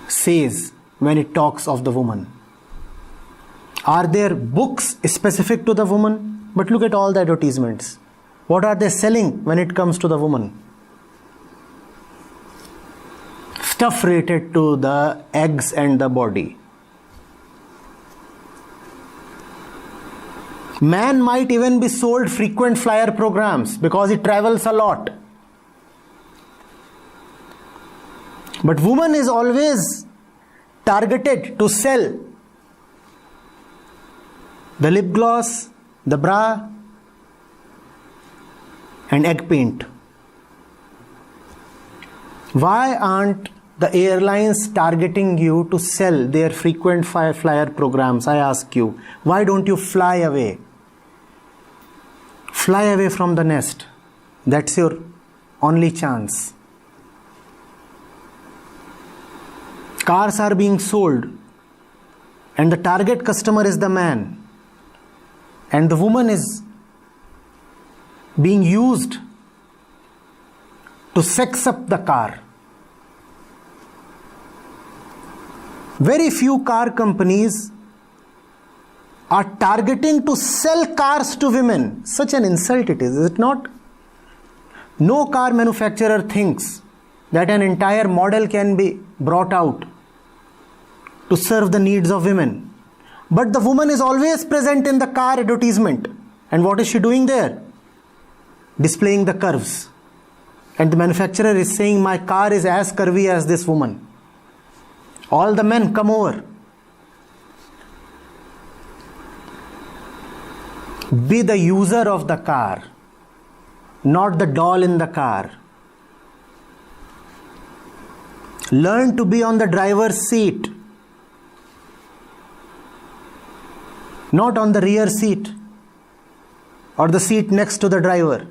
says when it talks of the woman? Are there books specific to the woman? But look at all the advertisements. What are they selling when it comes to the woman? Stuff related to the eggs and the body. Man might even be sold frequent flyer programs because he travels a lot. But woman is always targeted to sell the lip gloss, the bra, and egg paint. Why aren't the airlines targeting you to sell their frequent flyer programs? I ask you, why don't you fly away? Fly away from the nest. That's your only chance. Cars are being sold, and the target customer is the man, and the woman is being used to sex up the car. Very few car companies are targeting to sell cars to women. Such an insult it is it not? No car manufacturer thinks that an entire model can be brought out to serve the needs of women. But the woman is always present in the car advertisement. And what is she doing there? Displaying the curves. And the manufacturer is saying, my car is as curvy as this woman. All the men come over. Be the user of the car, not the doll in the car. Learn to be on the driver's seat, not on the rear seat or the seat next to the driver.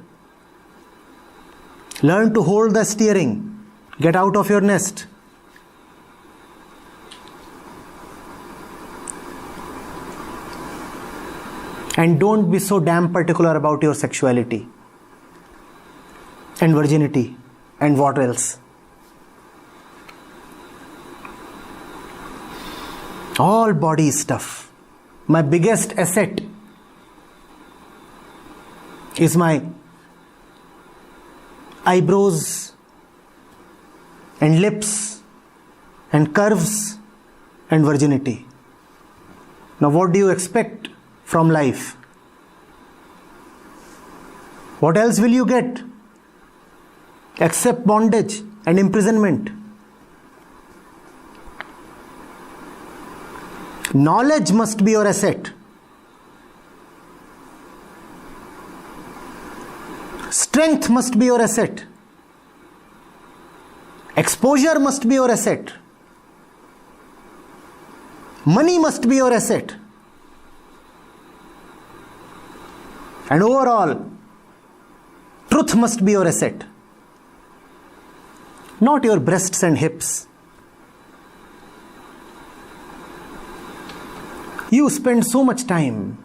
Learn to hold the steering. Get out of your nest. And don't be so damn particular about your sexuality and virginity and what else. All body stuff. My biggest asset is my eyebrows and lips and curves and virginity. Now what do you expect from life? What else will you get except bondage and imprisonment? Knowledge must be your asset. Strength must be your asset. Exposure must be your asset. Money must be your asset. And overall, truth must be your asset. Not your breasts and hips. You spend so much time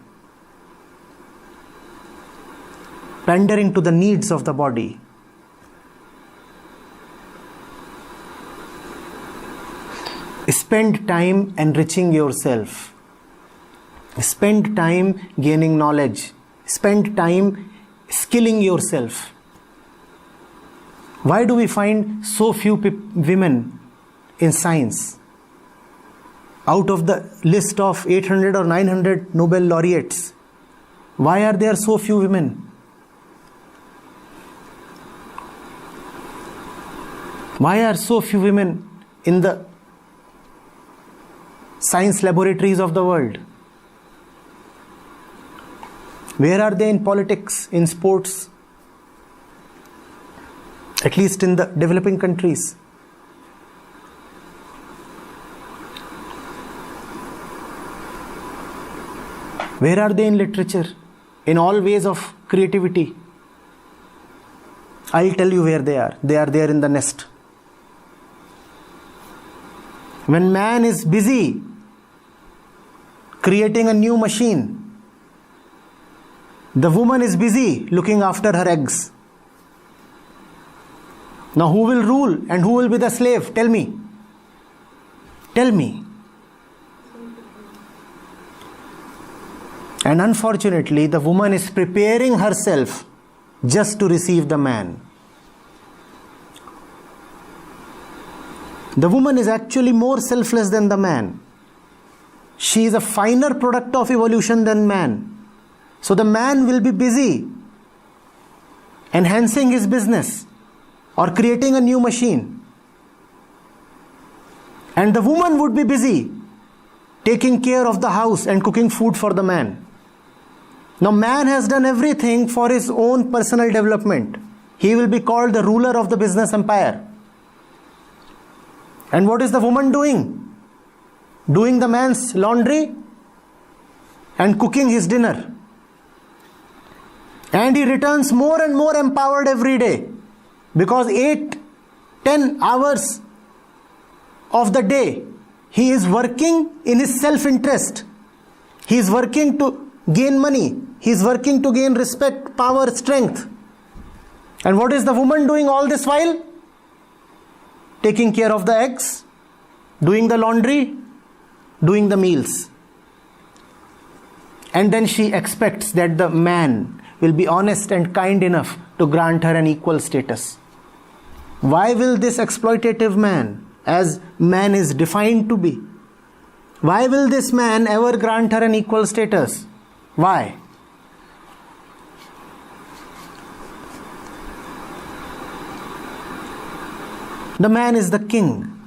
pandering to the needs of the body. Spend time enriching yourself. Spend time gaining knowledge. Spend time skilling yourself. Why do we find so few women in science? Out of the list of 800 or 900 Nobel laureates, why are there so few women? Why are so few women in the science laboratories of the world? Where are they in politics, in sports? At least in the developing countries. Where are they in literature? In all ways of creativity? I'll tell you where they are. They are there in the nest. When man is busy creating a new machine, the woman is busy looking after her eggs. Now who will rule and who will be the slave? Tell me. Tell me. And unfortunately, the woman is preparing herself just to receive the man. The woman is actually more selfless than the man. She is a finer product of evolution than man. So the man will be busy enhancing his business or creating a new machine. And the woman would be busy taking care of the house and cooking food for the man. Now man has done everything for his own personal development. He will be called the ruler of the business empire. And what is the woman doing? Doing the man's laundry and cooking his dinner. And he returns more and more empowered every day, because 8-10 hours of the day he is working in his self-interest. He is working to gain money. He is working to gain respect, power, strength. And what is the woman doing all this while? Taking care of the eggs, doing the laundry, doing the meals. And then she expects that the man will be honest and kind enough to grant her an equal status. Why will this exploitative man, as man is defined to be, why will this man ever grant her an equal status? Why? The man is the king.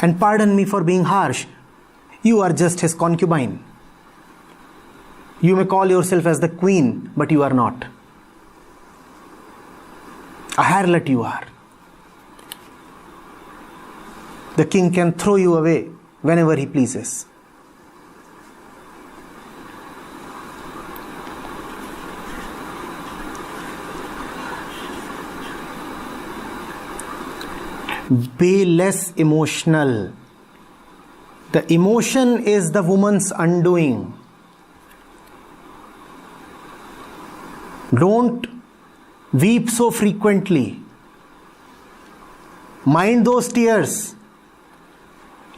And pardon me for being harsh, you are just his concubine. You may call yourself as the queen, but you are not. A harlot you are. The king can throw you away whenever he pleases. Be less emotional. The emotion is the woman's undoing. Don't weep so frequently. Mind those tears.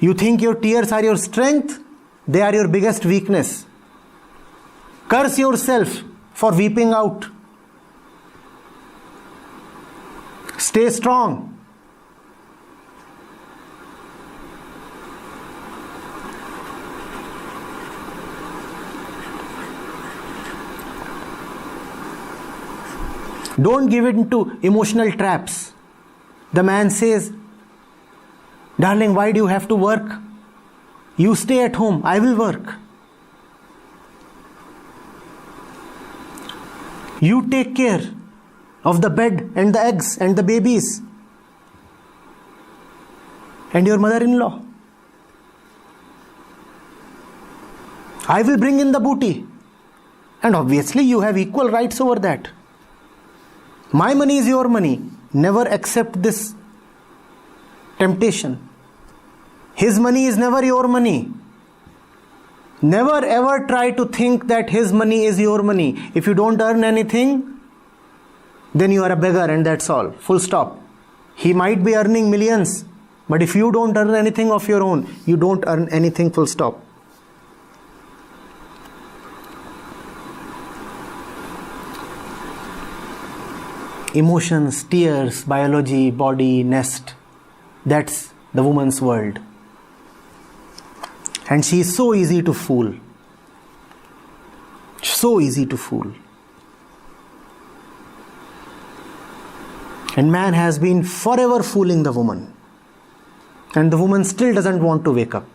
You think your tears are your strength? They are your biggest weakness. Curse yourself for weeping out. Stay strong. Don't give in to emotional traps. The man says, darling, why do you have to work? You stay at home, I will work. You take care of the bed and the eggs and the babies and your mother-in-law. I will bring in the booty. And obviously you have equal rights over that. My money is your money. Never accept this temptation. His money is never your money. Never ever try to think that his money is your money. If you don't earn anything, then you are a beggar and that's all. Full stop. He might be earning millions, but if you don't earn anything of your own, you don't earn anything, full stop. Emotions, tears, biology, body, nest. That's the woman's world. And she is so easy to fool. So easy to fool. And man has been forever fooling the woman. And the woman still doesn't want to wake up.